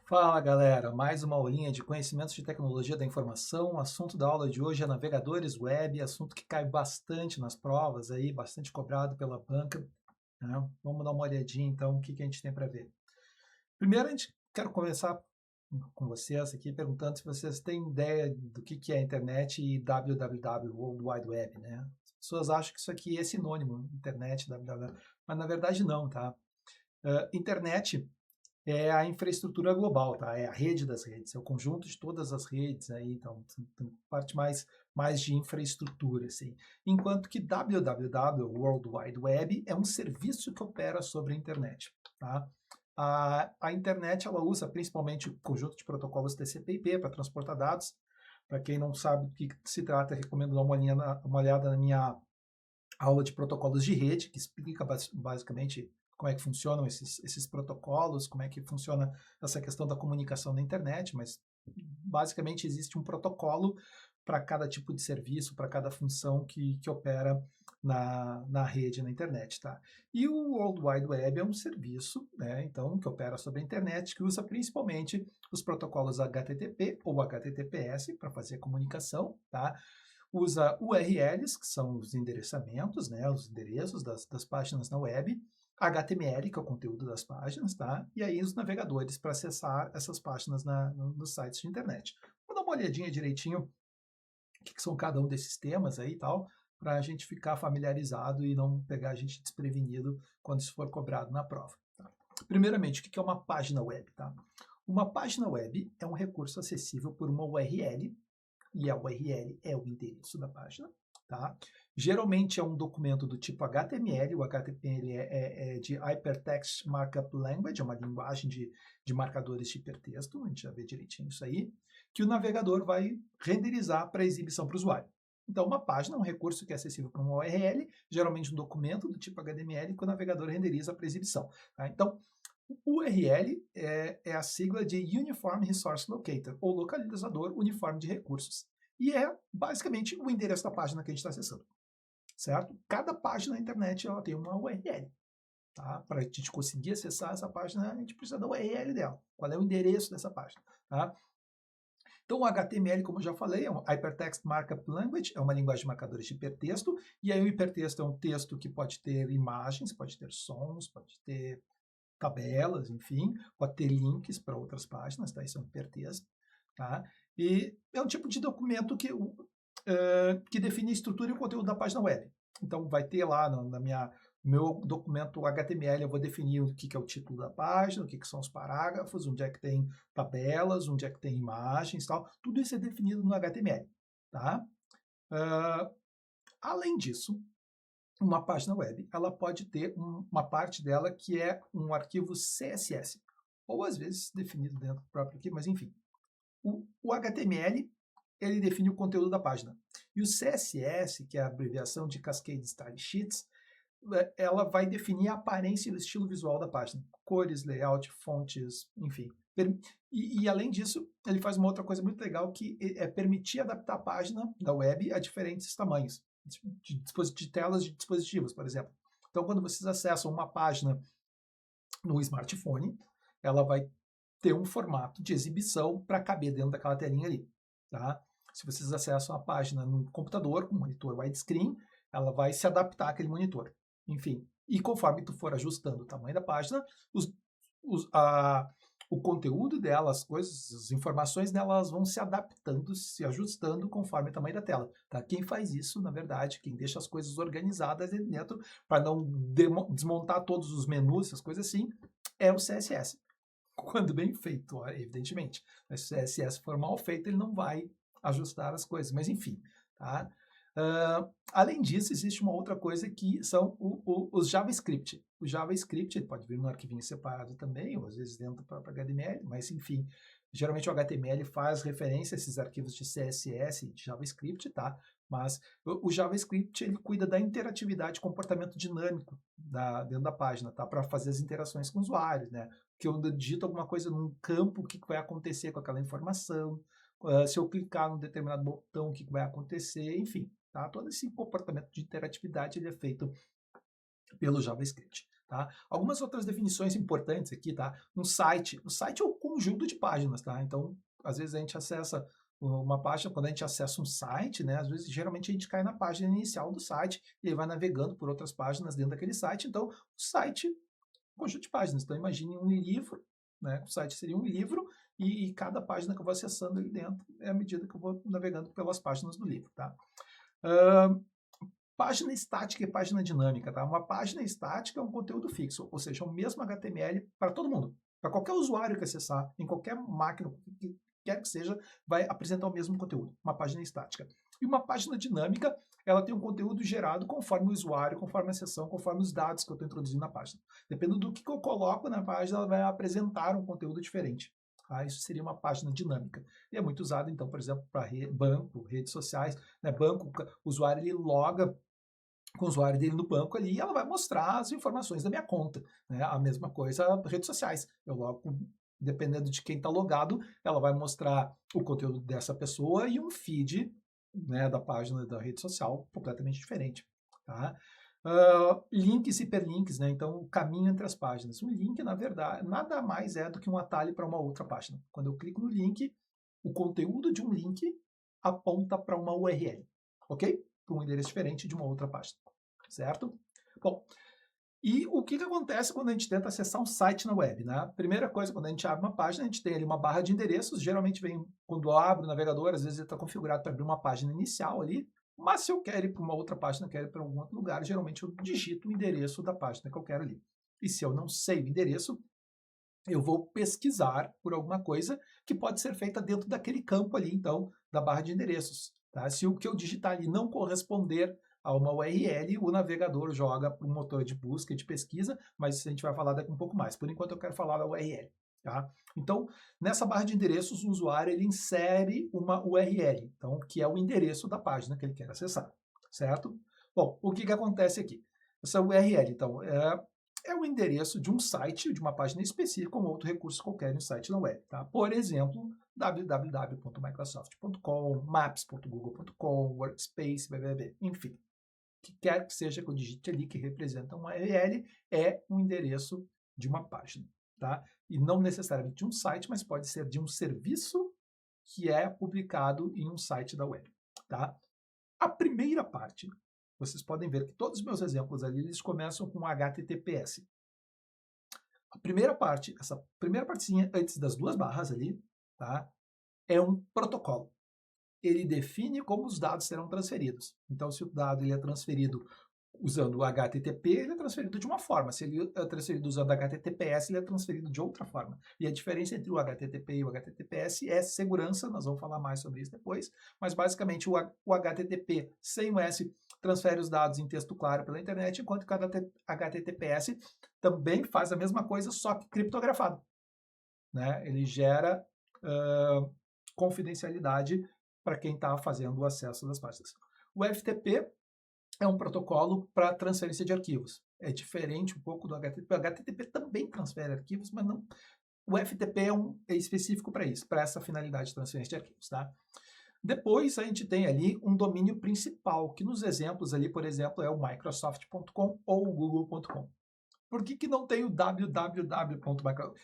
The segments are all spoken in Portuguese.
Fala galera, mais uma aulinha de conhecimentos de tecnologia da informação. O assunto da aula de hoje é navegadores web, assunto que cai bastante nas provas aí, bastante cobrado pela banca, né? Vamos dar uma olhadinha então o que a gente tem para ver. Primeiro, quero começar com vocês aqui perguntando se vocês têm ideia do que é a internet e www, World Wide Web, né? As pessoas acham que isso aqui é sinônimo, internet, www, mas na verdade não, tá? Internet é a infraestrutura global, tá? É a rede das redes, é o conjunto de todas as redes aí, então tem parte mais de infraestrutura, assim. Enquanto que www, World Wide Web, é um serviço que opera sobre a internet, tá? A internet, ela usa principalmente o conjunto de protocolos TCP/IP para transportar dados. Para quem não sabe do que se trata, recomendo dar uma olhada na minha aula de protocolos de rede, que explica basicamente como é que funcionam esses protocolos, como é que funciona essa questão da comunicação na internet, mas basicamente existe um protocolo para cada tipo de serviço, para cada função que opera na rede, na internet, tá? E o World Wide Web é um serviço, né, então, que opera sobre a internet, que usa principalmente os protocolos HTTP ou HTTPS para fazer a comunicação, tá? Usa URLs, que são os endereçamentos, né, os endereços das páginas na web, HTML, que é o conteúdo das páginas, tá? E aí os navegadores para acessar essas páginas nos sites de internet. Vou dar uma olhadinha direitinho o que são cada um desses temas aí e tal, para a gente ficar familiarizado e não pegar a gente desprevenido quando isso for cobrado na prova. Tá? Primeiramente, o que é uma página web? Tá? Uma página web é um recurso acessível por uma URL, e a URL é o endereço da página, tá? Geralmente é um documento do tipo HTML, o HTML é de Hypertext Markup Language, é uma linguagem de marcadores de hipertexto, a gente já vê direitinho isso aí, que o navegador vai renderizar para exibição para o usuário. Então, uma página é um recurso que é acessível para uma URL, geralmente um documento do tipo HTML, que o navegador renderiza para exibição. Tá? Então, URL é a sigla de Uniform Resource Locator, ou localizador uniforme de recursos. E é basicamente o endereço da página que a gente está acessando, certo? Cada página na internet ela tem uma URL. Tá? Para a gente conseguir acessar essa página, a gente precisa da URL dela. Qual é o endereço dessa página? Tá? Então, o HTML, como eu já falei, é um Hypertext Markup Language, é uma linguagem de marcadores de hipertexto, e aí o hipertexto é um texto que pode ter imagens, pode ter sons, pode ter tabelas, enfim, pode ter links para outras páginas, tá? Isso é um hipertexto, tá? E é um tipo de documento que define a estrutura e o conteúdo da página web. Então, vai ter lá no meu documento HTML, eu vou definir o que é o título da página, o que são os parágrafos, onde é que tem tabelas, onde é que tem imagens, tal. Tudo isso é definido no HTML, tá? Além disso, uma página web, ela pode ter uma parte dela que é um arquivo CSS, ou às vezes definido dentro do próprio arquivo, mas enfim. O HTML, ele define o conteúdo da página. E o CSS, que é a abreviação de Cascade Style Sheets, ela vai definir a aparência e o estilo visual da página. Cores, layout, fontes, enfim. E além disso, ele faz uma outra coisa muito legal, que é permitir adaptar a página da web a diferentes tamanhos, de telas de dispositivos, por exemplo. Então, quando vocês acessam uma página no smartphone, ela vai ter um formato de exibição para caber dentro daquela telinha ali. Tá? Se vocês acessam a página no computador, com monitor widescreen, ela vai se adaptar àquele monitor. Enfim, e conforme tu for ajustando o tamanho da página, o conteúdo dela, as coisas, as informações dela, elas vão se adaptando, se ajustando conforme o tamanho da tela. Tá? Quem faz isso, na verdade, quem deixa as coisas organizadas dentro, para não desmontar todos os menus, essas coisas assim, é o CSS. Quando bem feito, evidentemente. Mas se o CSS for mal feito, ele não vai ajustar as coisas. Mas enfim, tá? Além disso, existe uma outra coisa que são os JavaScript. O JavaScript ele pode vir no arquivinho separado também, ou às vezes dentro do próprio HTML, mas enfim, geralmente o HTML faz referência a esses arquivos de CSS e de JavaScript, tá? Mas o JavaScript ele cuida da interatividade e comportamento dinâmico dentro da página, tá? Para fazer as interações com os usuários, né? Que eu digito alguma coisa num campo, o que vai acontecer com aquela informação, se eu clicar num determinado botão, o que vai acontecer, enfim. Tá? Todo esse comportamento de interatividade ele é feito pelo JavaScript. tá? Algumas outras definições importantes aqui, tá? O site é um conjunto de páginas, tá? Então, às vezes a gente acessa uma página, quando a gente acessa um site, né? Às vezes, geralmente, a gente cai na página inicial do site e aí vai navegando por outras páginas dentro daquele site. Então, o site é um conjunto de páginas. Então, imagine um livro, né? O site seria um livro e cada página que eu vou acessando ali dentro é à medida que eu vou navegando pelas páginas do livro, tá? Página estática e página dinâmica, tá? Uma página estática é um conteúdo fixo, ou seja, é o mesmo HTML para todo mundo. Para qualquer usuário que acessar, em qualquer máquina, que quer que seja, vai apresentar o mesmo conteúdo, uma página estática. E uma página dinâmica, ela tem um conteúdo gerado conforme o usuário, conforme a sessão, conforme os dados que eu estou introduzindo na página. Dependendo do que eu coloco na página, ela vai apresentar um conteúdo diferente. Isso seria uma página dinâmica. E é muito usado, então, por exemplo, para banco, redes sociais. Né? Banco, o usuário ele loga com o usuário dele no banco ali, e ela vai mostrar as informações da minha conta. Né? A mesma coisa redes sociais. Eu logo, dependendo de quem está logado, ela vai mostrar o conteúdo dessa pessoa e um feed, né, da página da rede social completamente diferente. Tá? Links e hiperlinks, né? Então, o caminho entre as páginas. Um link, na verdade, nada mais é do que um atalho para uma outra página. Quando eu clico no link, o conteúdo de um link aponta para uma URL, ok? Para um endereço diferente de uma outra página, certo? Bom, e o que acontece quando a gente tenta acessar um site na web, né? Primeira coisa, quando a gente abre uma página, a gente tem ali uma barra de endereços, geralmente vem, quando eu abro o navegador, às vezes ele está configurado para abrir uma página inicial ali, mas se eu quero ir para uma outra página, quero ir para algum outro lugar, geralmente eu digito o endereço da página que eu quero ali. E se eu não sei o endereço, eu vou pesquisar por alguma coisa que pode ser feita dentro daquele campo ali, então, da barra de endereços. Tá? Se o que eu digitar ali não corresponder a uma URL, o navegador joga para um motor de busca e de pesquisa, mas isso a gente vai falar daqui um pouco mais. Por enquanto eu quero falar da URL. Tá? Então, nessa barra de endereços, o usuário ele insere uma URL, então, que é o endereço da página que ele quer acessar, certo? Bom, o que acontece aqui? Essa URL, então, é o endereço de um site, de uma página específica, ou outro recurso qualquer no site na web. Tá? Por exemplo, www.microsoft.com, maps.google.com, workspace, enfim. O que quer que seja que eu digite ali que representa uma URL, é um endereço de uma página. Tá? E não necessariamente de um site, mas pode ser de um serviço que é publicado em um site da web. Tá? A primeira parte, vocês podem ver que todos os meus exemplos ali, eles começam com HTTPS. A primeira parte, essa primeira partezinha antes das duas barras ali, tá? É um protocolo. Ele define como os dados serão transferidos. Então, se o dado ele é transferido usando o HTTP, ele é transferido de uma forma. Se ele é transferido usando HTTPS, ele é transferido de outra forma. E a diferença entre o HTTP e o HTTPS é segurança, nós vamos falar mais sobre isso depois, mas basicamente o HTTP sem o S transfere os dados em texto claro pela internet, enquanto que o HTTPS também faz a mesma coisa, só que criptografado. Né? Ele gera confidencialidade para quem está fazendo o acesso das páginas. O FTP é um protocolo para transferência de arquivos. É diferente um pouco do HTTP. O HTTP também transfere arquivos, mas não. O FTP é específico para isso, para essa finalidade de transferência de arquivos, tá? Depois a gente tem ali um domínio principal, que nos exemplos ali, por exemplo, é o Microsoft.com ou o Google.com. Por que não tem o www.microsoft?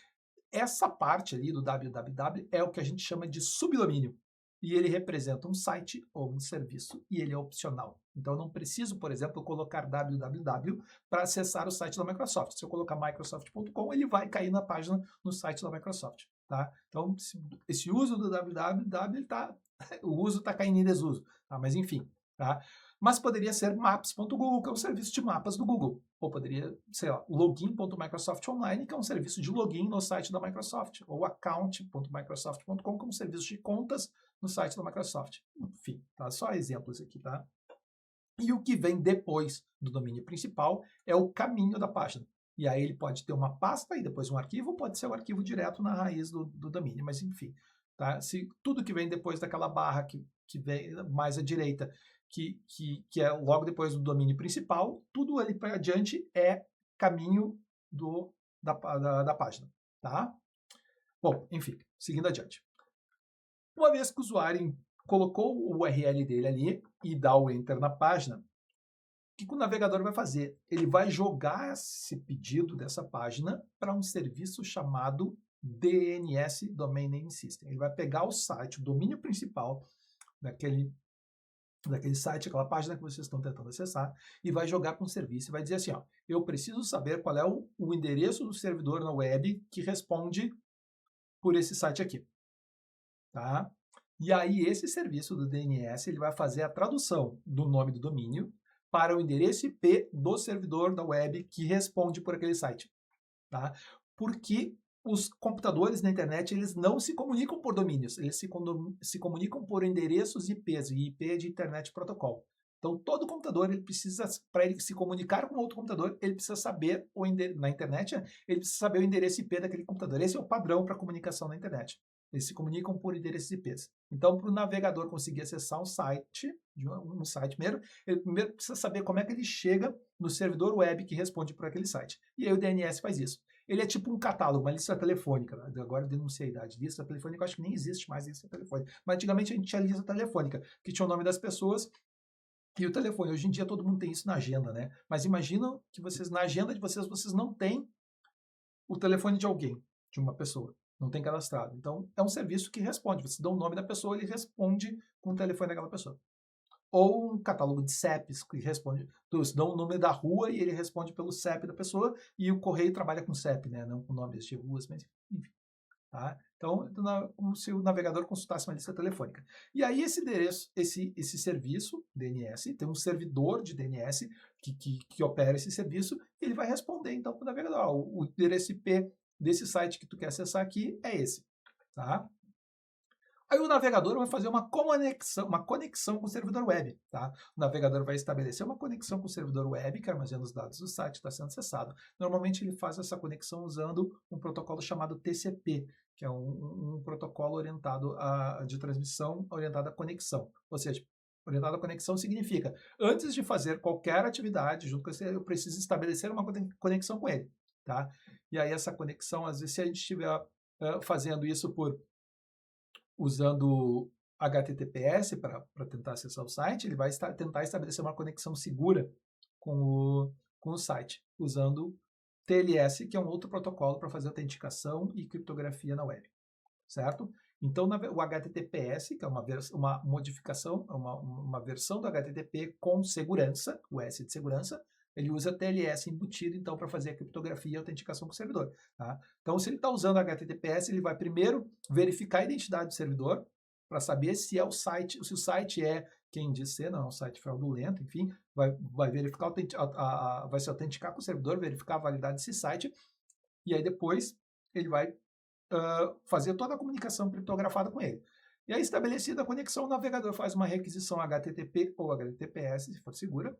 Essa parte ali do www é o que a gente chama de subdomínio. E ele representa um site ou um serviço e ele é opcional. Então, eu não preciso, por exemplo, colocar www para acessar o site da Microsoft. Se eu colocar microsoft.com, ele vai cair na página no site da Microsoft. Tá? Então, esse uso do www, o uso está caindo em desuso. Tá? Mas, enfim. Tá? Mas poderia ser maps.google, que é um serviço de mapas do Google. Ou poderia, sei lá, login.microsoft online, que é um serviço de login no site da Microsoft. Ou account.microsoft.com, que é um serviço de contas no site da Microsoft. Enfim, tá? Só exemplos aqui, tá? E o que vem depois do domínio principal é o caminho da página. E aí ele pode ter uma pasta e depois um arquivo, pode ser o arquivo direto na raiz do domínio, mas enfim. Tá? Se tudo que vem depois daquela barra que vem mais à direita, que é logo depois do domínio principal, tudo ali para adiante é caminho da página. Tá? Bom, enfim, seguindo adiante. Uma vez que o usuário colocou o URL dele ali e dá o Enter na página, que o navegador vai fazer? Ele vai jogar esse pedido dessa página para um serviço chamado DNS, Domain Name System. Ele vai pegar o site, o domínio principal daquele site, aquela página que vocês estão tentando acessar, e vai jogar para um serviço e vai dizer assim, ó, eu preciso saber qual é o endereço do servidor na web que responde por esse site aqui. Tá? E aí esse serviço do DNS ele vai fazer a tradução do nome do domínio para o endereço IP do servidor da web que responde por aquele site. Tá? Porque os computadores na internet eles não se comunicam por domínios, eles se comunicam por endereços IPs, e IP é de Internet Protocol. Então, todo computador, ele precisa, para ele se comunicar com outro computador, ele precisa saber, na internet, ele precisa saber o endereço IP daquele computador. Esse é o padrão para comunicação na internet. Eles se comunicam por endereços IPs. Então, para o navegador conseguir acessar um site primeiro, ele primeiro precisa saber como é que ele chega no servidor web que responde por aquele site. E aí o DNS faz isso. Ele é tipo um catálogo, uma lista telefônica. Agora eu denunciei a idade. Lista telefônica, eu acho que nem existe mais lista telefônica. Mas antigamente a gente tinha lista telefônica, que tinha o nome das pessoas e o telefone. Hoje em dia todo mundo tem isso na agenda, né? Mas imagina que vocês, na agenda de vocês, vocês não têm o telefone de alguém, de uma pessoa. Não tem cadastrado. Então, é um serviço que responde. Você dá o nome da pessoa, ele responde com o telefone daquela pessoa. Ou um catálogo de CEPs que responde. Você dá o nome da rua e ele responde pelo CEP da pessoa, e o correio trabalha com CEP, né? Não com nomes de ruas, mas enfim. Tá? Então, como se o navegador consultasse uma lista telefônica. E aí, esse endereço, esse serviço DNS, tem um servidor de DNS que opera esse serviço, e ele vai responder, então, para o navegador. O endereço IP desse site que tu quer acessar aqui é esse. Tá? Aí o navegador vai fazer uma conexão com o servidor web. Tá? O navegador vai estabelecer uma conexão com o servidor web que armazena os dados do site que está sendo acessado. Normalmente ele faz essa conexão usando um protocolo chamado TCP, que é um protocolo orientado de transmissão orientado à conexão. Ou seja, orientado à conexão significa, antes de fazer qualquer atividade junto com ele, eu preciso estabelecer uma conexão com ele. Tá? E aí essa conexão, às vezes, se a gente estiver fazendo isso usando HTTPS para tentar acessar o site, ele vai tentar estabelecer uma conexão segura com o site, usando TLS, que é um outro protocolo para fazer autenticação e criptografia na web, certo? Então, o HTTPS, que é uma modificação, uma versão do HTTP com segurança, o S de segurança, ele usa TLS embutido, então, para fazer a criptografia e a autenticação com o servidor. Tá? Então, se ele está usando HTTPS, ele vai primeiro verificar a identidade do servidor, para saber se o site é quem diz ser, não é um site fraudulento, enfim, vai verificar, vai se autenticar com o servidor, verificar a validade desse site, e aí depois ele vai fazer toda a comunicação criptografada com ele. E aí, estabelecida a conexão, o navegador faz uma requisição HTTP ou HTTPS, se for segura,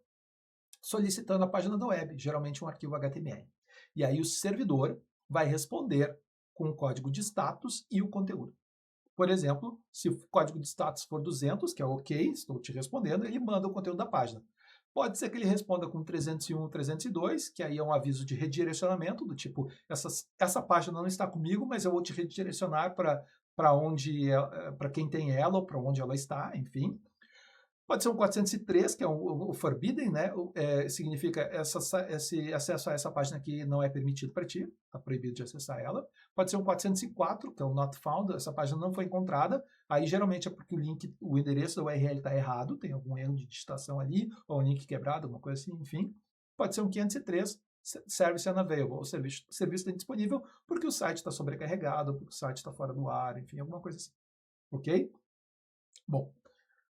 solicitando a página da web, geralmente um arquivo HTML. E aí o servidor vai responder com o código de status e o conteúdo. Por exemplo, se o código de status for 200, que é ok, estou te respondendo, ele manda o conteúdo da página. Pode ser que ele responda com 301, 302, que aí é um aviso de redirecionamento, do tipo, essa página não está comigo, mas eu vou te redirecionar para quem tem ela ou para onde ela está, enfim. Pode ser um 403, que é o forbidden, né? Significa esse acesso a essa página que não é permitido para ti, está proibido de acessar ela. Pode ser um 404, que é o not found, essa página não foi encontrada. Aí geralmente é porque o endereço da URL está errado, tem algum erro de digitação ali, ou um link quebrado, alguma coisa assim, enfim. Pode ser um 503, service unavailable, o serviço está indisponível porque o site está sobrecarregado, porque o site está fora do ar, enfim, alguma coisa assim. Ok? Bom,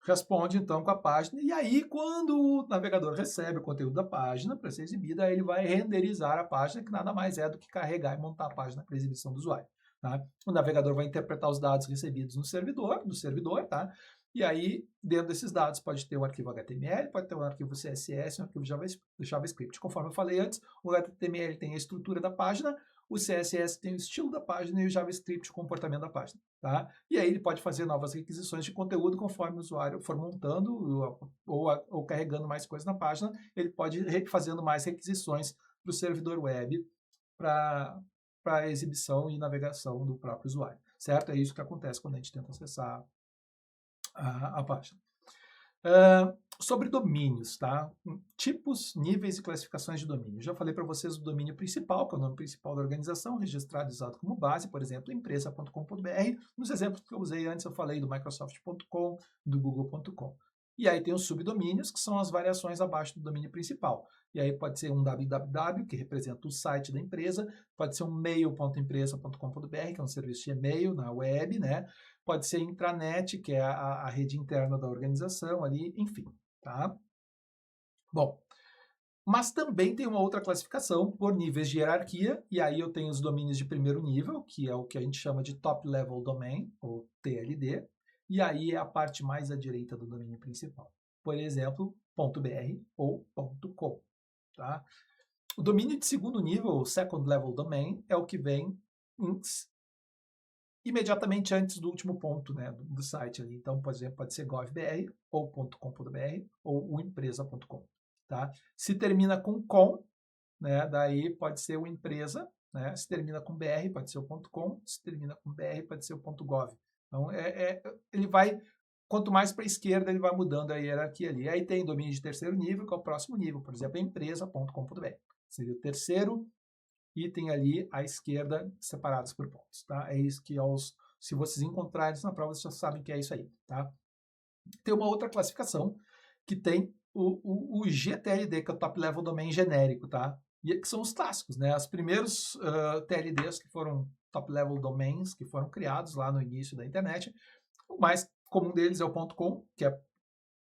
responde então com a página, e aí quando o navegador recebe o conteúdo da página para ser exibida, ele vai renderizar a página, que nada mais é do que carregar e montar a página para exibição do usuário. Tá? O navegador vai interpretar os dados recebidos no servidor, tá? E aí, dentro desses dados, pode ter um arquivo HTML, pode ter um arquivo CSS, um arquivo JavaScript. Conforme eu falei antes, o HTML tem a estrutura da página, o CSS tem o estilo da página e o JavaScript o comportamento da página. Tá? E aí ele pode fazer novas requisições de conteúdo conforme o usuário for montando ou carregando mais coisas na página, ele pode ir fazendo mais requisições para o servidor web para a exibição e navegação do próprio usuário. Certo? É isso que acontece quando a gente tenta acessar a página. Sobre domínios, tá? Tipos, níveis e classificações de domínio. Já falei para vocês o domínio principal, que é o nome principal da organização, registrado e usado como base, por exemplo, empresa.com.br. Nos exemplos que eu usei antes, eu falei do Microsoft.com, do Google.com. E aí tem os subdomínios, que são as variações abaixo do domínio principal. E aí pode ser um www, que representa o site da empresa, pode ser um mail.empresa.com.br, que é um serviço de e-mail na web, né? Pode ser intranet, que é a rede interna da organização ali, enfim, tá? Bom, mas também tem uma outra classificação por níveis de hierarquia, e aí eu tenho os domínios de primeiro nível, que é o que a gente chama de Top Level Domain, ou TLD, e aí é a parte mais à direita do domínio principal. Por exemplo, .br ou .com, tá? O domínio de segundo nível, o Second Level Domain, é o que vem imediatamente antes do último ponto, né, do site ali. Então, por exemplo, pode ser gov.br ou .com.br ou empresa.com, tá? Se termina com, né, daí pode ser o empresa, né? Se termina com br, pode ser o .com, se termina com br, pode ser o .gov. Então, ele vai, quanto mais para a esquerda, ele vai mudando a hierarquia ali. Aí tem domínio de terceiro nível, que é o próximo nível, por exemplo, empresa.com.br. Seria o terceiro item ali à esquerda, separados por pontos, tá? É isso que se vocês encontrarem isso na prova, vocês já sabem que é isso aí, tá? Tem uma outra classificação que tem o GTLD, que é o Top Level Domain genérico, tá? E que são os clássicos, né? Os primeiros TLDs que foram Top Level Domains, que foram criados lá no início da internet. O mais comum deles é o .com, que é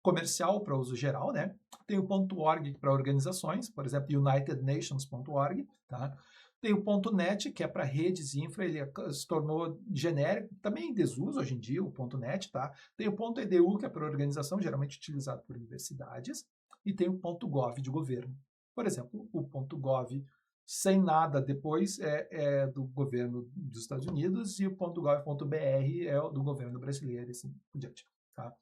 comercial para uso geral, né? Tem o .org para organizações, por exemplo, unitednations.org, tá? Tem o .net, que é para redes infra, ele se tornou genérico, também em desuso hoje em dia, o .net, tá? Tem o .edu, que é para organização, geralmente utilizado por universidades, e tem o .gov de governo. Por exemplo, o .gov sem nada depois é do governo dos Estados Unidos e o .gov.br é o do governo brasileiro e assim por diante, tá?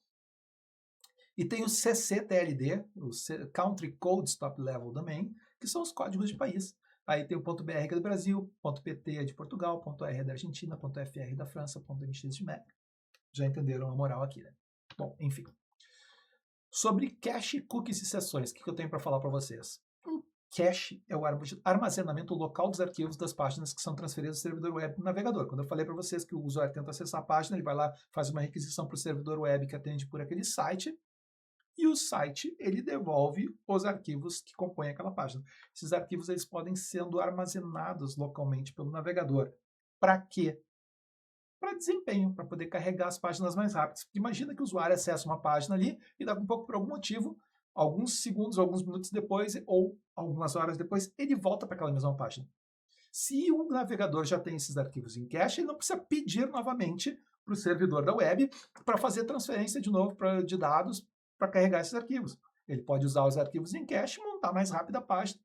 E tem o CCTLD, o Country Codes Top Level Domain, que são os códigos de país. Aí tem o .br que é do Brasil, .pt é de Portugal, .r é da Argentina, .fr da França, .mx de México. Já entenderam a moral aqui, né? Bom, enfim. Sobre cache, cookies e sessões, o que eu tenho para falar para vocês? Cache é o armazenamento local dos arquivos das páginas que são transferidas do servidor web no navegador. Quando eu falei para vocês que o usuário tenta acessar a página, ele vai lá, faz uma requisição para o servidor web que atende por aquele site, e o site ele devolve os arquivos que compõem aquela página. Esses arquivos eles podem sendo armazenados localmente pelo navegador. Para quê? Para desempenho, para poder carregar as páginas mais rápidas. Imagina que o usuário acessa uma página ali e daqui a pouco, por algum motivo, alguns segundos, alguns minutos depois ou algumas horas depois, ele volta para aquela mesma página. Se o navegador já tem esses arquivos em cache, ele não precisa pedir novamente para o servidor da web para fazer transferência de novo de dados para carregar esses arquivos. Ele pode usar os arquivos em cache e montar mais rápido a página,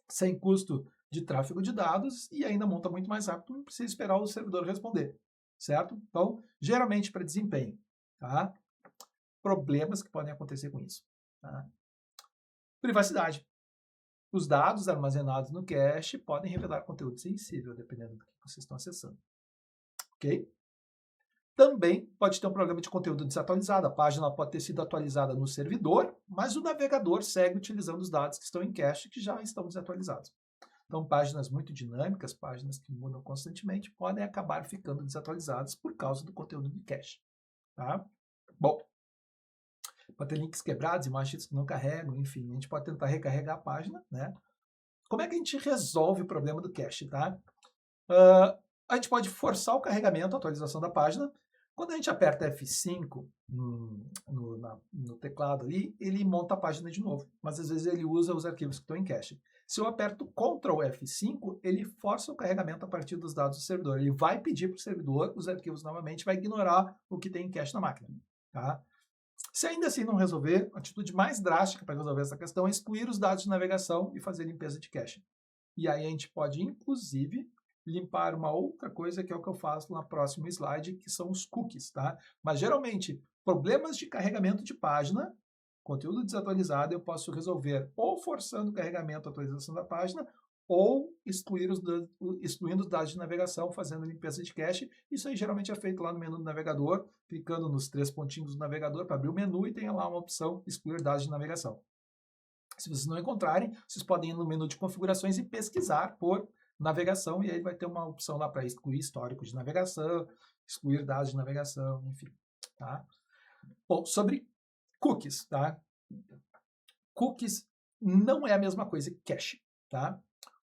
sem custo de tráfego de dados, e ainda monta muito mais rápido, não precisa esperar o servidor responder, certo? Então, geralmente para desempenho, tá? Problemas que podem acontecer com isso, tá? Privacidade. Os dados armazenados no cache podem revelar conteúdo sensível, dependendo do que vocês estão acessando, ok? Também pode ter um problema de conteúdo desatualizado. A página pode ter sido atualizada no servidor, mas o navegador segue utilizando os dados que estão em cache que já estão desatualizados. Então, páginas muito dinâmicas, páginas que mudam constantemente, podem acabar ficando desatualizadas por causa do conteúdo de cache. Tá? Bom, pode ter links quebrados, imagens que não carregam, enfim, a gente pode tentar recarregar a página, né? Como é que a gente resolve o problema do cache, tá? A gente pode forçar o carregamento, a atualização da página. Quando a gente aperta F5 no teclado ali, ele monta a página de novo. Mas às vezes ele usa os arquivos que estão em cache. Se eu aperto Ctrl F5, ele força o carregamento a partir dos dados do servidor. Ele vai pedir para o servidor os arquivos novamente, vai ignorar o que tem em cache na máquina. Tá? Se ainda assim não resolver, a atitude mais drástica para resolver essa questão é excluir os dados de navegação e fazer limpeza de cache. E aí a gente pode, inclusive, limpar uma outra coisa que é o que eu faço no próximo slide, que são os cookies, tá? Mas geralmente, problemas de carregamento de página, conteúdo desatualizado, eu posso resolver ou forçando o carregamento, a atualização da página, ou excluindo os dados de navegação, fazendo limpeza de cache. Isso aí geralmente é feito lá no menu do navegador, clicando nos 3 pontinhos do navegador para abrir o menu e tem lá uma opção excluir dados de navegação. Se vocês não encontrarem, vocês podem ir no menu de configurações e pesquisar por navegação, e aí vai ter uma opção lá para excluir histórico de navegação, excluir dados de navegação, enfim. Tá? Bom, sobre cookies, tá? Cookies não é a mesma coisa que cache, tá?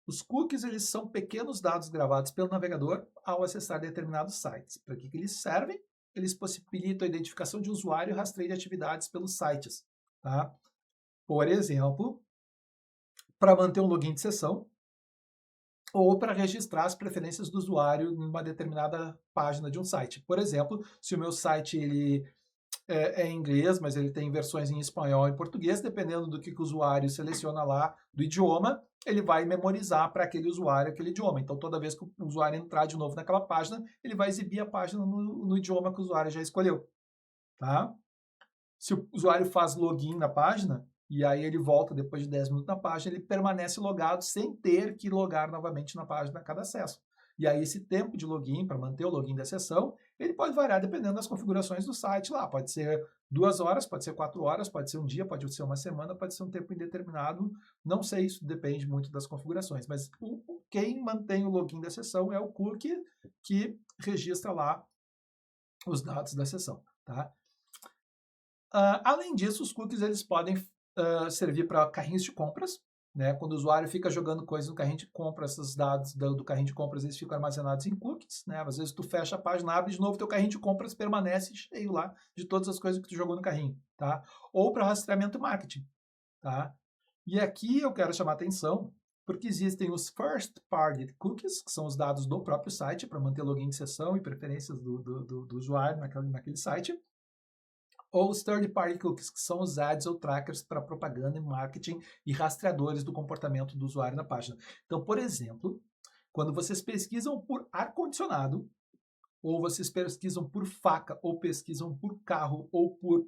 Os cookies, eles são pequenos dados gravados pelo navegador ao acessar determinados sites. Para que eles servem? Eles possibilitam a identificação de usuário e rastreio de atividades pelos sites, tá? Por exemplo, para manter um login de sessão ou para registrar as preferências do usuário em uma determinada página de um site. Por exemplo, se o meu site ele é em inglês, mas ele tem versões em espanhol e português, dependendo do que o usuário seleciona lá do idioma, ele vai memorizar para aquele usuário aquele idioma. Então, toda vez que o usuário entrar de novo naquela página, ele vai exibir a página no idioma que o usuário já escolheu. Tá? Se o usuário faz login na página, e aí ele volta depois de 10 minutos na página, ele permanece logado sem ter que logar novamente na página a cada acesso. E aí esse tempo de login, para manter o login da sessão, ele pode variar dependendo das configurações do site lá. Pode ser 2 horas, pode ser 4 horas, pode ser um dia, pode ser uma semana, pode ser um tempo indeterminado. Não sei, isso depende muito das configurações. Mas quem mantém o login da sessão é o cookie que registra lá os dados da sessão. Tá? Além disso, os cookies eles podem servir para carrinhos de compras, né? Quando o usuário fica jogando coisas no carrinho de compras, esses dados do carrinho de compras eles ficam armazenados em cookies, né? Às vezes tu fecha a página, abre de novo, teu carrinho de compras permanece cheio lá de todas as coisas que tu jogou no carrinho, tá? Ou para rastreamento e marketing, tá? E aqui eu quero chamar a atenção porque existem os first party cookies, que são os dados do próprio site para manter login de sessão e preferências do usuário naquele site, ou os third-party cookies, que são os ads ou trackers para propaganda e marketing e rastreadores do comportamento do usuário na página. Então, por exemplo, quando vocês pesquisam por ar-condicionado, ou vocês pesquisam por faca, ou pesquisam por carro, ou por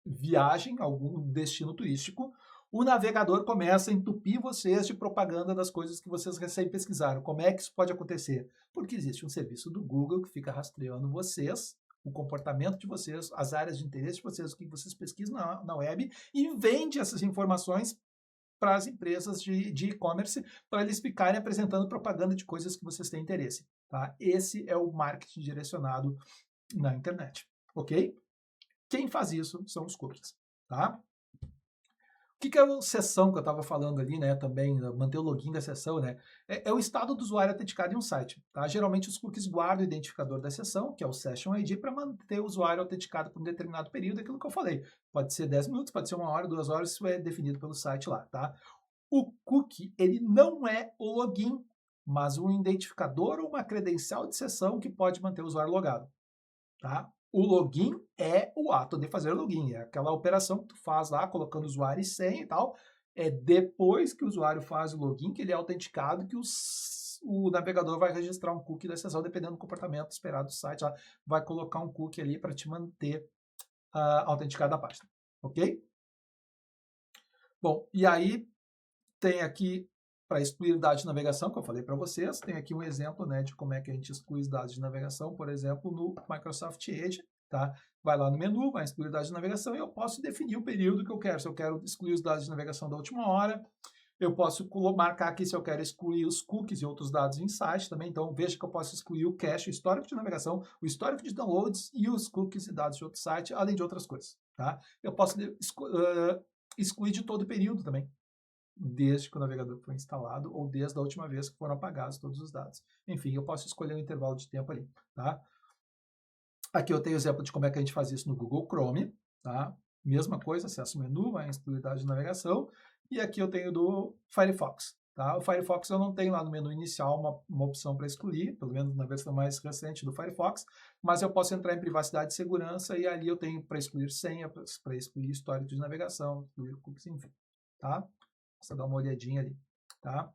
viagem, algum destino turístico, o navegador começa a entupir vocês de propaganda das coisas que vocês recém pesquisaram. Como é que isso pode acontecer? Porque existe um serviço do Google que fica rastreando vocês, o comportamento de vocês, as áreas de interesse de vocês, o que vocês pesquisam na web, e vende essas informações para as empresas de e-commerce, para eles ficarem apresentando propaganda de coisas que vocês têm interesse. Tá? Esse é o marketing direcionado na internet. Ok? Quem faz isso são os cookies. Tá? O que é a sessão que eu estava falando ali, né? Também manter o login da sessão, né? É o estado do usuário autenticado em um site. Tá? Geralmente os cookies guardam o identificador da sessão, que é o Session ID, para manter o usuário autenticado por um determinado período, aquilo que eu falei. Pode ser 10 minutos, pode ser 1 hora, 2 horas, isso é definido pelo site lá, tá? O cookie, ele não é o login, mas um identificador ou uma credencial de sessão que pode manter o usuário logado, tá? O login é o ato de fazer login, é aquela operação que tu faz lá, colocando usuário e senha e tal. É depois que o usuário faz o login, que ele é autenticado, que o navegador vai registrar um cookie da sessão, dependendo do comportamento esperado do site, vai colocar um cookie ali para te manter autenticado na página, ok? Bom, e aí tem aqui para excluir dados de navegação, que eu falei para vocês, tem aqui um exemplo, né, de como é que a gente exclui os dados de navegação, por exemplo, no Microsoft Edge, tá? Vai lá no menu, vai excluir dados de navegação e eu posso definir o período que eu quero. Se eu quero excluir os dados de navegação da última hora, eu posso marcar aqui se eu quero excluir os cookies e outros dados em site também. Então, veja que eu posso excluir o cache, o histórico de navegação, o histórico de downloads e os cookies e dados de outro site, além de outras coisas, tá? Eu posso excluir de todo o período também, desde que o navegador foi instalado ou desde a última vez que foram apagados todos os dados. Enfim, eu posso escolher um intervalo de tempo ali, tá? Aqui eu tenho o exemplo de como é que a gente faz isso no Google Chrome, tá? Mesma coisa, acesso ao menu, vai em excluir dados de navegação. E aqui eu tenho do Firefox, tá? O Firefox eu não tenho lá no menu inicial uma opção para excluir, pelo menos na versão mais recente do Firefox, mas eu posso entrar em privacidade e segurança e ali eu tenho para excluir senha, para excluir histórico de navegação, excluir cookies, enfim, tá? Você dá uma olhadinha ali, tá?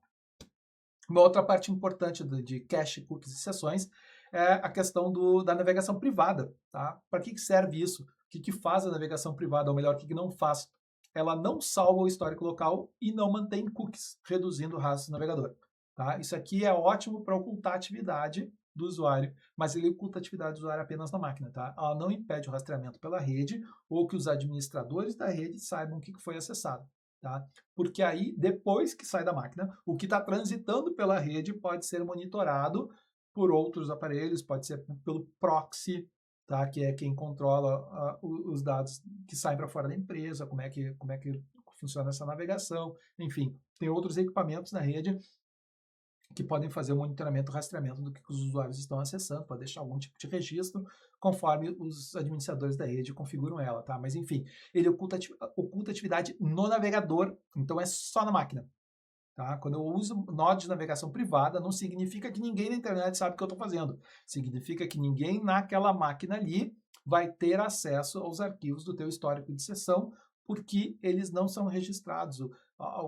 Uma outra parte importante de cache, cookies e sessões é a questão da navegação privada, tá? Para que serve isso? O que faz a navegação privada, ou melhor, o que não faz? ela não salva o histórico local e não mantém cookies, reduzindo o rastro do navegador. Tá? Isso aqui é ótimo para ocultar a atividade do usuário, mas ele oculta a atividade do usuário apenas na máquina. Tá? Ela não impede o rastreamento pela rede ou que os administradores da rede saibam o que foi acessado. Tá? Porque aí, depois que sai da máquina, o que está transitando pela rede pode ser monitorado por outros aparelhos, pode ser pelo proxy, tá? Que é quem controla os dados que saem para fora da empresa, como é que funciona essa navegação, enfim, tem outros equipamentos na rede que podem fazer o monitoramento e rastreamento do que os usuários estão acessando, para deixar algum tipo de registro, conforme os administradores da rede configuram ela, tá? Mas, enfim, ele oculta atividade no navegador, então é só na máquina. Tá? Quando eu uso nó de navegação privada, não significa que ninguém na internet sabe o que eu estou fazendo. Significa que ninguém naquela máquina ali vai ter acesso aos arquivos do teu histórico de sessão, porque eles não são registrados.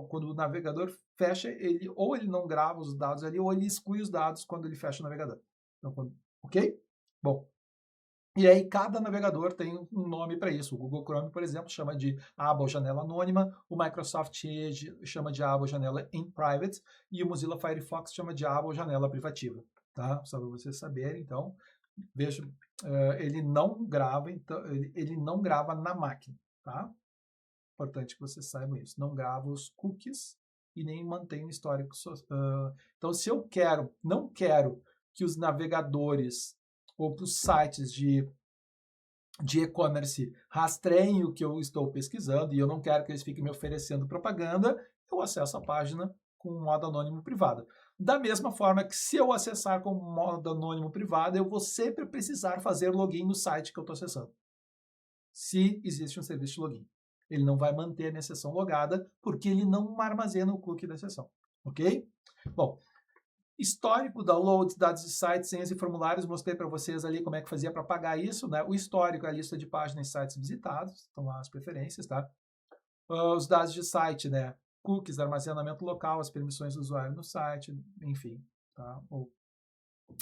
Quando o navegador fecha, ou ele não grava os dados ali, ou ele exclui os dados quando ele fecha o navegador. Então, ok? Bom, e aí cada navegador tem um nome para isso. O Google Chrome, por exemplo, chama de aba ou janela anônima, o Microsoft Edge chama de aba ou janela in private, e o Mozilla Firefox chama de aba ou janela privativa. Tá? Só para vocês saberem, então, veja, ele não grava, então, ele não grava na máquina. Tá? Importante que vocês saibam isso. Não grava os cookies e nem mantém o histórico. Então, se eu não quero que os navegadores ou para os sites de e-commerce rastreiem o que eu estou pesquisando e eu não quero que eles fiquem me oferecendo propaganda, eu acesso a página com modo anônimo privado. Da mesma forma que se eu acessar com modo anônimo privado, eu vou sempre precisar fazer login no site que eu estou acessando. Se existe um serviço de login. Ele não vai manter a minha sessão logada porque ele não armazena o cookie da sessão. Ok? Bom, histórico, downloads, dados de sites, senhas e formulários, mostrei para vocês ali como é que fazia para pagar isso, né? O histórico é a lista de páginas e sites visitados, estão lá as preferências, tá? Os dados de site, né? Cookies, armazenamento local, as permissões do usuário no site, enfim, tá? Ou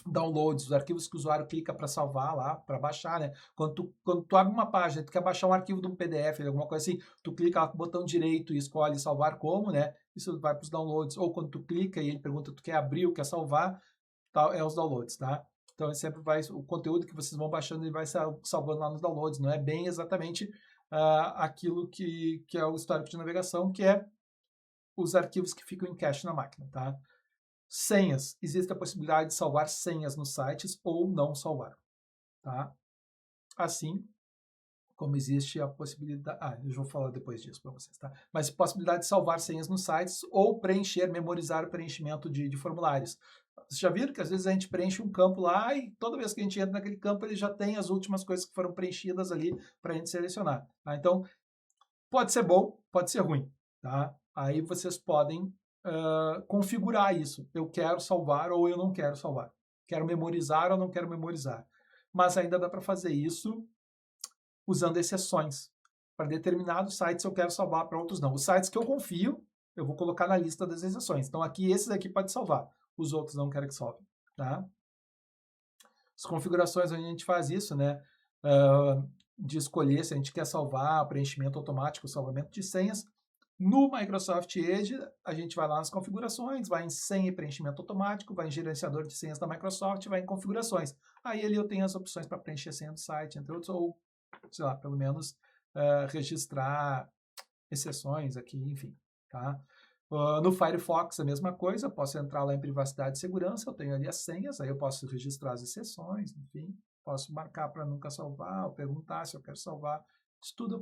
downloads, os arquivos que o usuário clica para salvar lá, para baixar, né? Quando tu abre uma página, tu quer baixar um arquivo de um PDF, alguma coisa assim, tu clica lá com o botão direito e escolhe salvar como, né? Isso vai para os downloads. Ou quando tu clica e ele pergunta, tu quer abrir ou quer salvar, tá? É os downloads, tá? Então, ele sempre vai, o conteúdo que vocês vão baixando, ele vai salvando lá nos downloads. Não é bem exatamente aquilo que é o histórico de navegação, que é os arquivos que ficam em cache na máquina, tá? Senhas. Existe a possibilidade de salvar senhas nos sites ou não salvar. Tá? Assim como existe a possibilidade... eu vou falar depois disso para vocês. Tá? Mas possibilidade de salvar senhas nos sites ou preencher, memorizar o preenchimento de formulários. Vocês já viram que às vezes a gente preenche um campo lá e toda vez que a gente entra naquele campo ele já tem as últimas coisas que foram preenchidas ali para a gente selecionar. Tá? Então, pode ser bom, pode ser ruim. Tá? Aí vocês podem configurar isso. Eu quero salvar ou eu não quero salvar. Quero memorizar ou não quero memorizar. Mas ainda dá para fazer isso usando exceções. Para determinados sites eu quero salvar, para outros não. Os sites que eu confio, eu vou colocar na lista das exceções. Então aqui, esses aqui pode salvar. Os outros não quero que salve. Tá? As configurações onde a gente faz isso, né? De escolher se a gente quer salvar preenchimento automático, salvamento de senhas. No Microsoft Edge, a gente vai lá nas configurações, vai em senha e preenchimento automático, vai em gerenciador de senhas da Microsoft, vai em configurações. Aí ali eu tenho as opções para preencher a senha do site, entre outros, ou, sei lá, pelo menos registrar exceções aqui, enfim, tá? No Firefox, a mesma coisa, eu posso entrar lá em privacidade e segurança, eu tenho ali as senhas, aí eu posso registrar as exceções, enfim, posso marcar para nunca salvar, ou perguntar se eu quero salvar. Isso tudo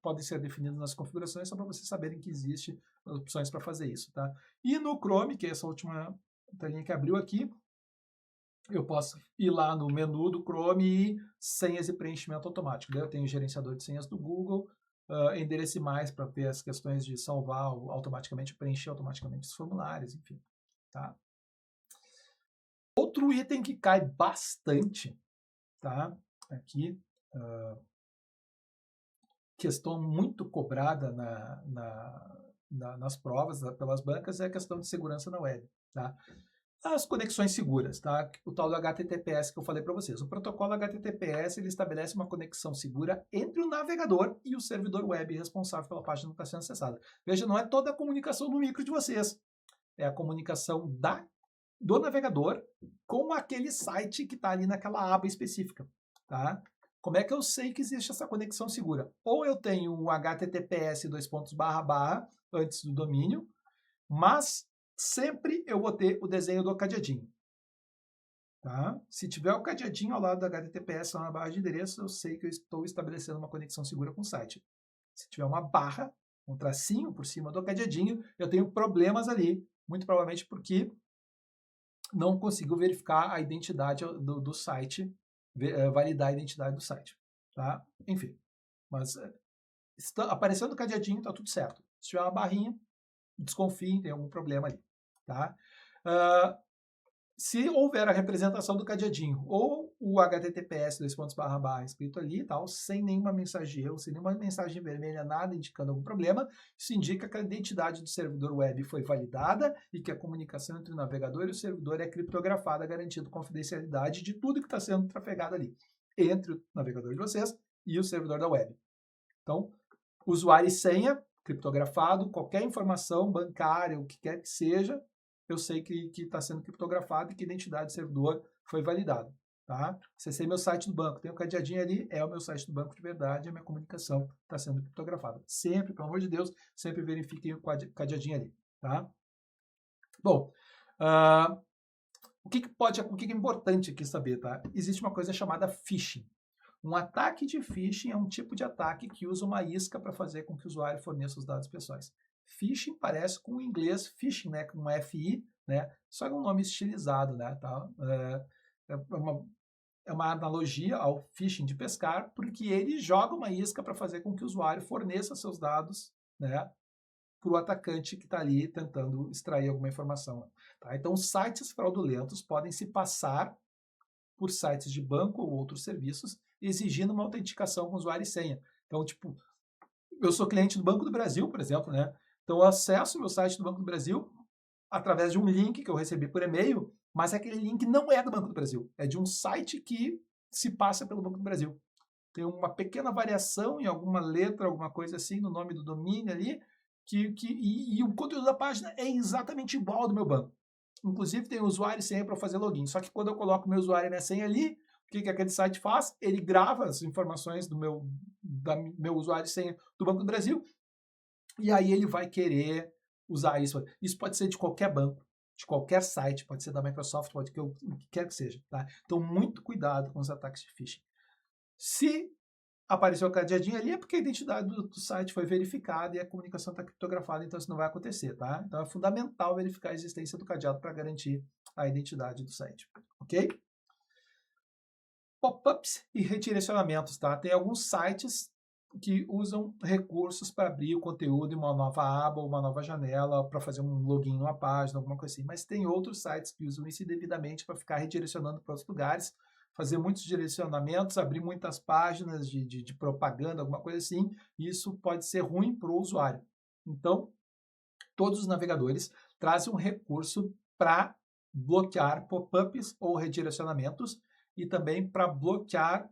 pode ser definido nas configurações, só para vocês saberem que existe opções para fazer isso, tá? E no Chrome, que é essa última telinha que abriu aqui, eu posso ir lá no menu do Chrome e senhas e preenchimento automático. Daí eu tenho o gerenciador de senhas do Google, endereço mais para ver as questões de salvar automaticamente, preencher automaticamente os formulários, enfim. Tá? Outro item que cai bastante, tá? Aqui, questão muito cobrada nas provas pelas bancas é a questão de segurança na web. Tá? As conexões seguras, tá? O tal do HTTPS que eu falei para vocês. O protocolo HTTPS ele estabelece uma conexão segura entre o navegador e o servidor web responsável pela página que está sendo acessada. Veja, não é toda a comunicação do micro de vocês. É a comunicação do navegador com aquele site que está ali naquela aba específica, tá? Como é que eu sei que existe essa conexão segura? Ou eu tenho um HTTPS antes do domínio, mas sempre eu vou ter o desenho do cadeadinho. Tá? Se tiver o cadeadinho ao lado da HTTPS lá na barra de endereço, eu sei que eu estou estabelecendo uma conexão segura com o site. Se tiver uma barra, um tracinho por cima do cadeadinho, eu tenho problemas ali, muito provavelmente porque não consigo verificar a identidade do site, validar a identidade do site. Tá? Enfim, mas aparecendo o cadeadinho, está tudo certo. Se tiver uma barrinha, desconfiem, tem algum problema ali. Tá? Se houver a representação do cadeadinho ou o HTTPS escrito ali, tal, sem nenhuma mensagem erro, sem nenhuma mensagem vermelha, nada indicando algum problema, isso indica que a identidade do servidor web foi validada e que a comunicação entre o navegador e o servidor é criptografada, garantindo confidencialidade de tudo que está sendo trafegado ali, entre o navegador de vocês e o servidor da web. Então, usuário e senha, criptografado, qualquer informação bancária, o que quer que seja, eu sei que está sendo criptografado e que a identidade do servidor foi validada. Tá? Acessei meu site do banco, tem um cadeadinho ali, é o meu site do banco de verdade, a minha comunicação está sendo criptografada. Sempre, pelo amor de Deus, sempre verifiquem o cadeadinho ali. Tá? Bom, o que é importante aqui saber? Tá? Existe uma coisa chamada phishing. Um ataque de phishing é um tipo de ataque que usa uma isca para fazer com que o usuário forneça os dados pessoais. Phishing parece com o inglês phishing, né, com F-I, né, só que é um nome estilizado, né, tá? É uma analogia ao phishing de pescar, porque ele joga uma isca para fazer com que o usuário forneça seus dados, né, para o atacante que está ali tentando extrair alguma informação. Tá? Então, sites fraudulentos podem se passar por sites de banco ou outros serviços, exigindo uma autenticação com usuário e senha. Então, tipo, eu sou cliente do Banco do Brasil, por exemplo, né? Então, eu acesso o meu site do Banco do Brasil através de um link que eu recebi por e-mail, mas aquele link não é do Banco do Brasil, é de um site que se passa pelo Banco do Brasil. Tem uma pequena variação em alguma letra, alguma coisa assim, no nome do domínio ali, e o conteúdo da página é exatamente igual ao do meu banco. Inclusive tem usuário e senha para fazer login. Só que quando eu coloco meu usuário e minha senha ali, o que aquele site faz? Ele grava as informações do meu usuário e senha do Banco do Brasil, e aí ele vai querer usar isso. Isso pode ser de qualquer banco, de qualquer site, pode ser da Microsoft, pode ser o que quer que seja. Tá? Então, muito cuidado com os ataques de phishing. Se apareceu o cadeadinho ali, é porque a identidade do site foi verificada e a comunicação está criptografada, então isso não vai acontecer, tá? Então é fundamental verificar a existência do cadeado para garantir a identidade do site, ok? Pop-ups e redirecionamentos, tá? Tem alguns sites que usam recursos para abrir o conteúdo em uma nova aba ou uma nova janela para fazer um login numa página, alguma coisa assim. Mas tem outros sites que usam isso indevidamente para ficar redirecionando para outros lugares, fazer muitos direcionamentos, abrir muitas páginas de propaganda, alguma coisa assim, e isso pode ser ruim para o usuário. Então, todos os navegadores trazem um recurso para bloquear pop-ups ou redirecionamentos e também para bloquear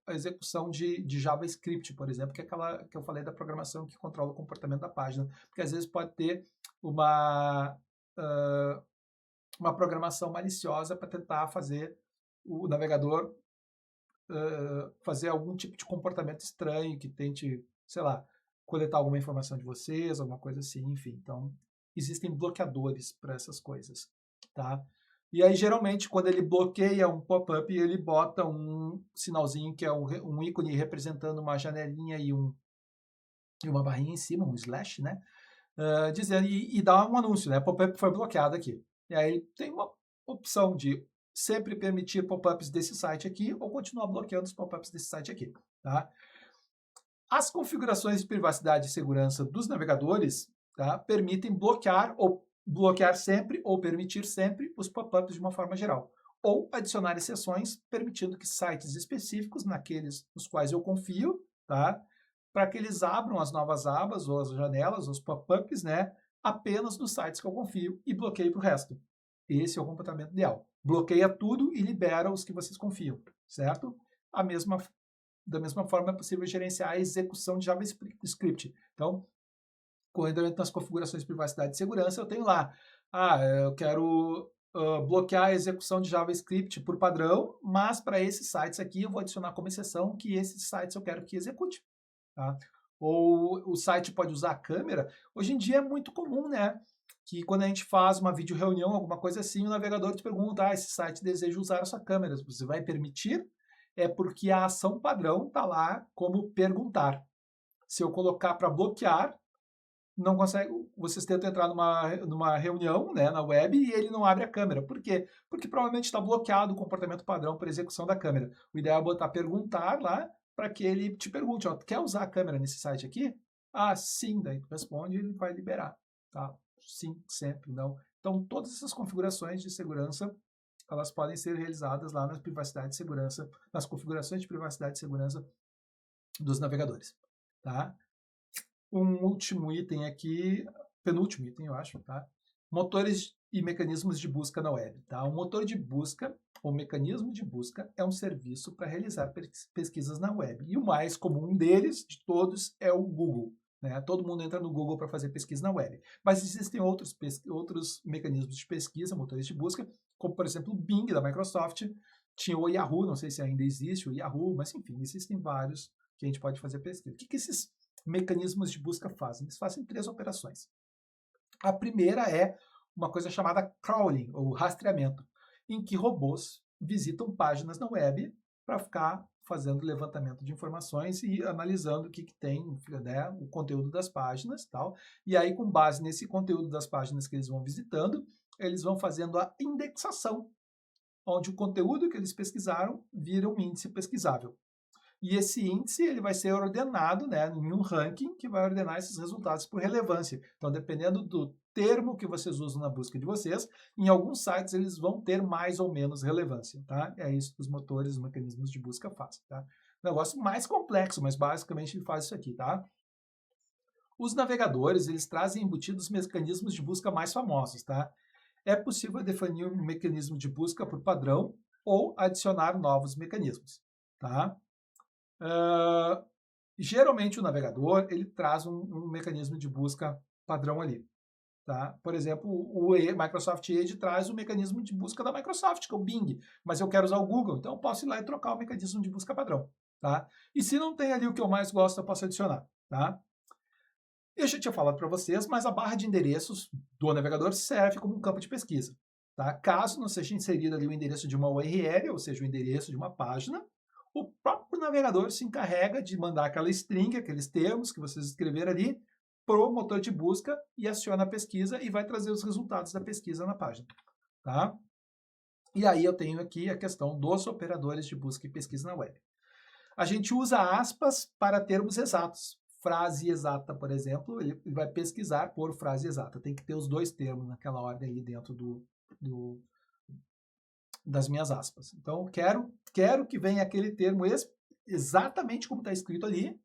a execução de JavaScript, por exemplo, que é aquela que eu falei da programação que controla o comportamento da página, porque às vezes pode ter uma programação maliciosa para tentar fazer o navegador fazer algum tipo de comportamento estranho que tente, sei lá, coletar alguma informação de vocês, alguma coisa assim, enfim. Então, existem bloqueadores para essas coisas, tá? E aí, geralmente, quando ele bloqueia um pop-up, ele bota um sinalzinho que é um ícone representando uma janelinha e uma barrinha em cima, um slash, né? Dizendo, e dá um anúncio, né? Pop-up foi bloqueado aqui. E aí tem uma opção de sempre permitir pop-ups desse site aqui ou continuar bloqueando os pop-ups desse site aqui, tá? As configurações de privacidade e segurança dos navegadores, tá, permitem bloquear sempre ou permitir sempre os pop-ups de uma forma geral, ou adicionar exceções permitindo que sites específicos, naqueles nos quais eu confio, tá, para que eles abram as novas abas ou as janelas, os pop-ups, né, apenas nos sites que eu confio e bloqueio para o resto. Esse é o comportamento ideal. Bloqueia tudo e libera os que vocês confiam, certo? Da mesma forma, é possível gerenciar a execução de JavaScript. Então, quando eu entro nas configurações de privacidade e segurança, eu tenho lá, eu quero bloquear a execução de JavaScript por padrão, mas para esses sites aqui eu vou adicionar como exceção que esses sites eu quero que execute. Tá? Ou o site pode usar a câmera. Hoje em dia é muito comum, né? Que quando a gente faz uma vídeo-reunião, alguma coisa assim, o navegador te pergunta, esse site deseja usar a sua câmera, você vai permitir? É porque a ação padrão está lá como perguntar. Se eu colocar para bloquear, não consegue, vocês tentam entrar numa reunião, né, na web e ele não abre a câmera. Por quê? Porque provavelmente está bloqueado o comportamento padrão para execução da câmera. O ideal é botar perguntar lá para que ele te pergunte, quer usar a câmera nesse site aqui? Ah, sim, daí tu responde e ele vai liberar. Tá? Sim, sempre, não. Então, todas essas configurações de segurança, elas podem ser realizadas lá nas privacidade e segurança, nas configurações de privacidade e segurança dos navegadores. Tá? Um último item aqui, penúltimo item, eu acho, tá? Motores e mecanismos de busca na web, tá? O motor de busca, ou mecanismo de busca, é um serviço para realizar pesquisas na web. E o mais comum deles, de todos, é o Google. Né? Todo mundo entra no Google para fazer pesquisa na web. Mas existem outros mecanismos de pesquisa, motores de busca, como, por exemplo, o Bing, da Microsoft. Tinha o Yahoo, não sei se ainda existe o Yahoo, mas, enfim, existem vários que a gente pode fazer pesquisa. O que esses mecanismos de busca fazem? Eles fazem 3 operações. A primeira é uma coisa chamada crawling, ou rastreamento, em que robôs visitam páginas na web para ficar fazendo levantamento de informações e analisando o que tem, né, o conteúdo das páginas, tal. E aí, com base nesse conteúdo das páginas que eles vão visitando, eles vão fazendo a indexação, onde o conteúdo que eles pesquisaram vira um índice pesquisável. E esse índice ele vai ser ordenado, né, em um ranking que vai ordenar esses resultados por relevância. Então, dependendo do termo que vocês usam na busca de vocês, em alguns sites eles vão ter mais ou menos relevância. Tá? É isso que os motores, os mecanismos de busca fazem. Tá? Negócio mais complexo, mas basicamente ele faz isso aqui. Tá? Os navegadores eles trazem embutidos mecanismos de busca mais famosos. Tá? É possível definir um mecanismo de busca por padrão ou adicionar novos mecanismos. Tá? Geralmente o navegador ele traz um mecanismo de busca padrão ali. Tá? Por exemplo, o Microsoft Edge traz o mecanismo de busca da Microsoft, que é o Bing, mas eu quero usar o Google, então eu posso ir lá e trocar o mecanismo de busca padrão. Tá? E se não tem ali o que eu mais gosto, eu posso adicionar. Tá? Eu já tinha falado para vocês, mas a barra de endereços do navegador serve como um campo de pesquisa. Tá? Caso não seja inserido ali o endereço de uma URL, ou seja, o endereço de uma página, o próprio navegador se encarrega de mandar aquela string, aqueles termos que vocês escreveram ali, para o motor de busca e aciona a pesquisa e vai trazer os resultados da pesquisa na página. Tá? E aí eu tenho aqui a questão dos operadores de busca e pesquisa na web. A gente usa aspas para termos exatos. Frase exata, por exemplo, ele vai pesquisar por frase exata. Tem que ter os 2 termos naquela ordem ali dentro das minhas aspas. Então, quero que venha aquele termo exatamente como está escrito ali,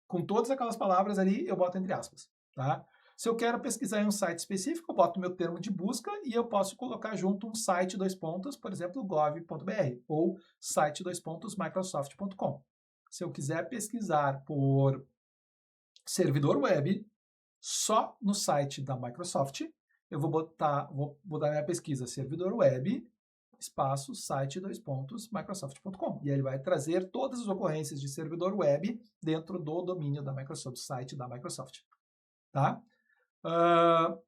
com todas aquelas palavras ali, eu boto entre aspas. Tá? Se eu quero pesquisar em um site específico, eu boto meu termo de busca e eu posso colocar junto um site, por exemplo, gov.br, ou site, microsoft.com. Se eu quiser pesquisar por servidor web, só no site da Microsoft, eu vou botar minha pesquisa servidor web, espaço, site, microsoft.com. E aí ele vai trazer todas as ocorrências de servidor web dentro do domínio da Microsoft, site da Microsoft. Tá?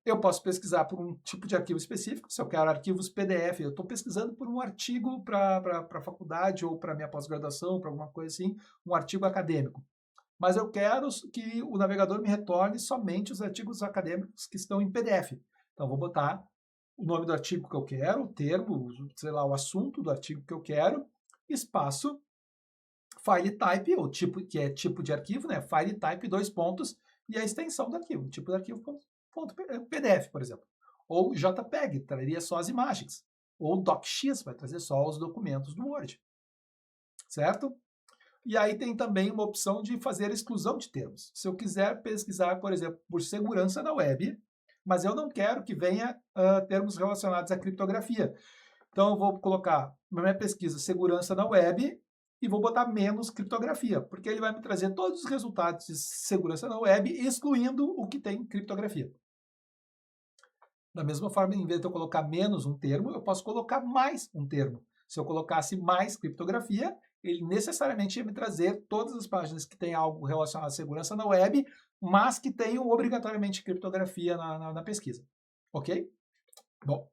Eu posso pesquisar por um tipo de arquivo específico. Se eu quero arquivos PDF, eu estou pesquisando por um artigo para a faculdade ou para minha pós-graduação, para alguma coisa assim, um artigo acadêmico. Mas eu quero que o navegador me retorne somente os artigos acadêmicos que estão em PDF. Então, vou botar o nome do artigo que eu quero, o termo, sei lá, o assunto do artigo que eu quero, espaço, file type, ou tipo, que é tipo de arquivo, né? File type, 2 pontos, e a extensão do arquivo, tipo de arquivo, PDF, por exemplo. Ou JPEG, traria só as imagens. Ou DocX, vai trazer só os documentos do Word. Certo? E aí tem também uma opção de fazer exclusão de termos. Se eu quiser pesquisar, por exemplo, por segurança na web, mas eu não quero que venha termos relacionados à criptografia. Então, eu vou colocar na minha pesquisa segurança na web e vou botar menos criptografia, porque ele vai me trazer todos os resultados de segurança na web, excluindo o que tem criptografia. Da mesma forma, em vez de eu colocar menos um termo, eu posso colocar mais um termo. Se eu colocasse mais criptografia, ele necessariamente ia me trazer todas as páginas que têm algo relacionado à segurança na web, mas que tenham obrigatoriamente criptografia na pesquisa. Ok? Bom.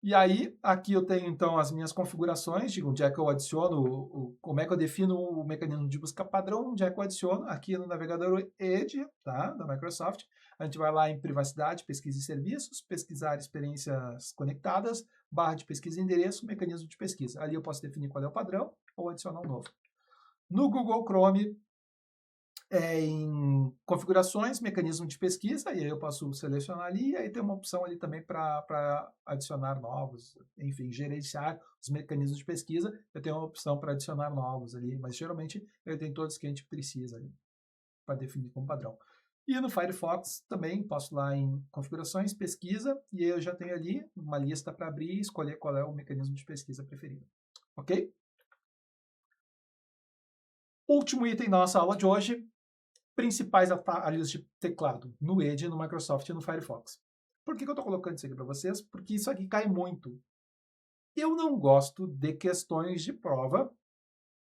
E aí, aqui eu tenho, então, as minhas configurações, de onde é que eu adiciono, como é que eu defino o mecanismo de busca padrão, onde é que eu adiciono, aqui no navegador Edge, tá, da Microsoft. A gente vai lá em privacidade, pesquisa e serviços, pesquisar experiências conectadas, barra de pesquisa e endereço, mecanismo de pesquisa. Ali eu posso definir qual é o padrão ou adicionar um novo. No Google Chrome, em configurações, mecanismo de pesquisa, e aí eu posso selecionar ali, e aí tem uma opção ali também para adicionar novos, enfim, gerenciar os mecanismos de pesquisa, eu tenho uma opção para adicionar novos ali, mas geralmente ele tem todos que a gente precisa ali, para definir como padrão. E no Firefox também posso lá em configurações, pesquisa, e aí eu já tenho ali uma lista para abrir e escolher qual é o mecanismo de pesquisa preferido. Ok? Último item da nossa aula de hoje, principais atalhos de teclado no Edge, no Microsoft e no Firefox. Por que eu estou colocando isso aqui para vocês? Porque isso aqui cai muito. Eu não gosto de questões de prova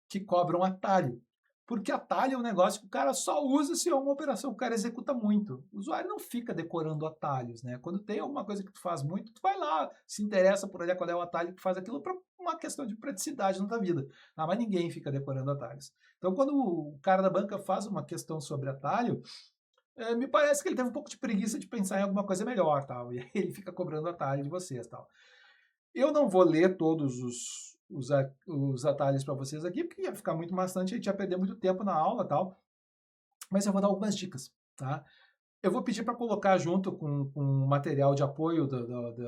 que cobram atalho. Porque atalho é um negócio que o cara só usa se é uma operação que o cara executa muito. O usuário não fica decorando atalhos, né? Quando tem alguma coisa que tu faz muito, tu vai lá, se interessa por olhar qual é o atalho que faz aquilo para uma questão de praticidade na tua vida. Ah, mas ninguém fica decorando atalhos. Então, quando o cara da banca faz uma questão sobre atalho, me parece que ele teve um pouco de preguiça de pensar em alguma coisa melhor, tal, e aí ele fica cobrando atalho de vocês, tal. Eu não vou ler todos os atalhos para vocês aqui, porque ia ficar muito maçante, a gente ia perder muito tempo na aula, tal, mas eu vou dar algumas dicas, tá? Eu vou pedir para colocar junto com o material de apoio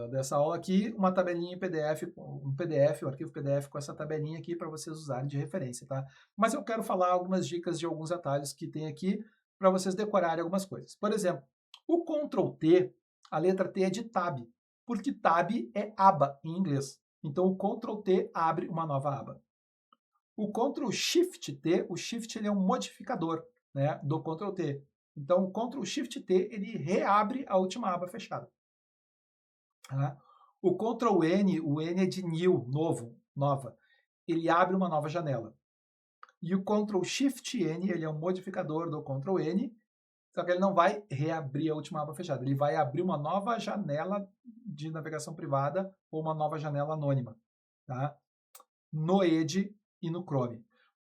dessa aula aqui, uma tabelinha em PDF, um arquivo PDF com essa tabelinha aqui para vocês usarem de referência, tá? Mas eu quero falar algumas dicas de alguns atalhos que tem aqui para vocês decorarem algumas coisas. Por exemplo, o Ctrl T, a letra T é de Tab, porque Tab é aba em inglês. Então o Ctrl T abre uma nova aba. O Ctrl Shift T, o Shift ele é um modificador, né, do Ctrl T. Então, o Ctrl Shift T, ele reabre a última aba fechada. Tá? O Ctrl N, o N é de new, novo, nova. Ele abre uma nova janela. E o Ctrl Shift N, ele é um modificador do Ctrl N, só que ele não vai reabrir a última aba fechada. Ele vai abrir uma nova janela de navegação privada ou uma nova janela anônima, tá? No Edge e no Chrome.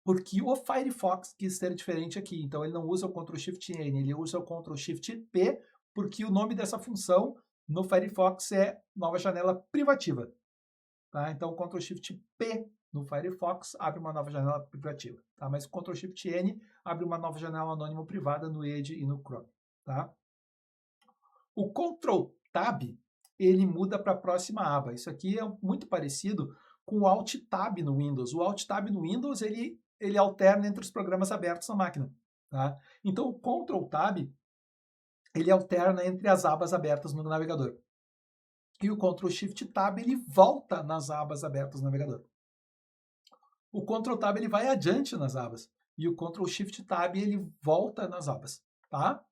Porque o Firefox quis ser diferente aqui, então ele não usa o Ctrl Shift N, ele usa o Ctrl Shift P, porque o nome dessa função no Firefox é nova janela privativa. Tá? Então o Ctrl Shift P no Firefox abre uma nova janela privativa. Tá? Mas o Ctrl Shift N abre uma nova janela anônima privada no Edge e no Chrome. Tá? O Ctrl Tab ele muda para a próxima aba. Isso aqui é muito parecido com o Alt Tab no Windows. O Alt Tab no Windows ele alterna entre os programas abertos na máquina. Tá? Então, o Ctrl Tab ele alterna entre as abas abertas no navegador. E o Ctrl Shift Tab ele volta nas abas abertas no navegador. O Ctrl Tab ele vai adiante nas abas. E o Ctrl Shift Tab ele volta nas abas. Tá?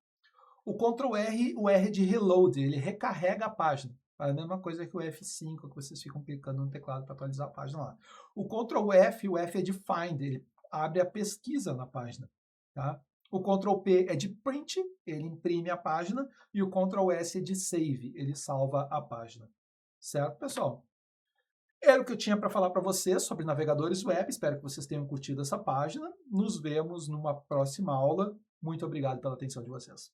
O Ctrl R, o R de Reload, ele recarrega a página. É a mesma coisa que o F5, que vocês ficam clicando no teclado para atualizar a página lá. O Ctrl F, o F é de Find, ele abre a pesquisa na página. Tá? O Ctrl P é de Print, ele imprime a página. E o Ctrl S é de Save, ele salva a página. Certo, pessoal? Era o que eu tinha para falar para vocês sobre navegadores web. Espero que vocês tenham curtido essa página. Nos vemos numa próxima aula. Muito obrigado pela atenção de vocês.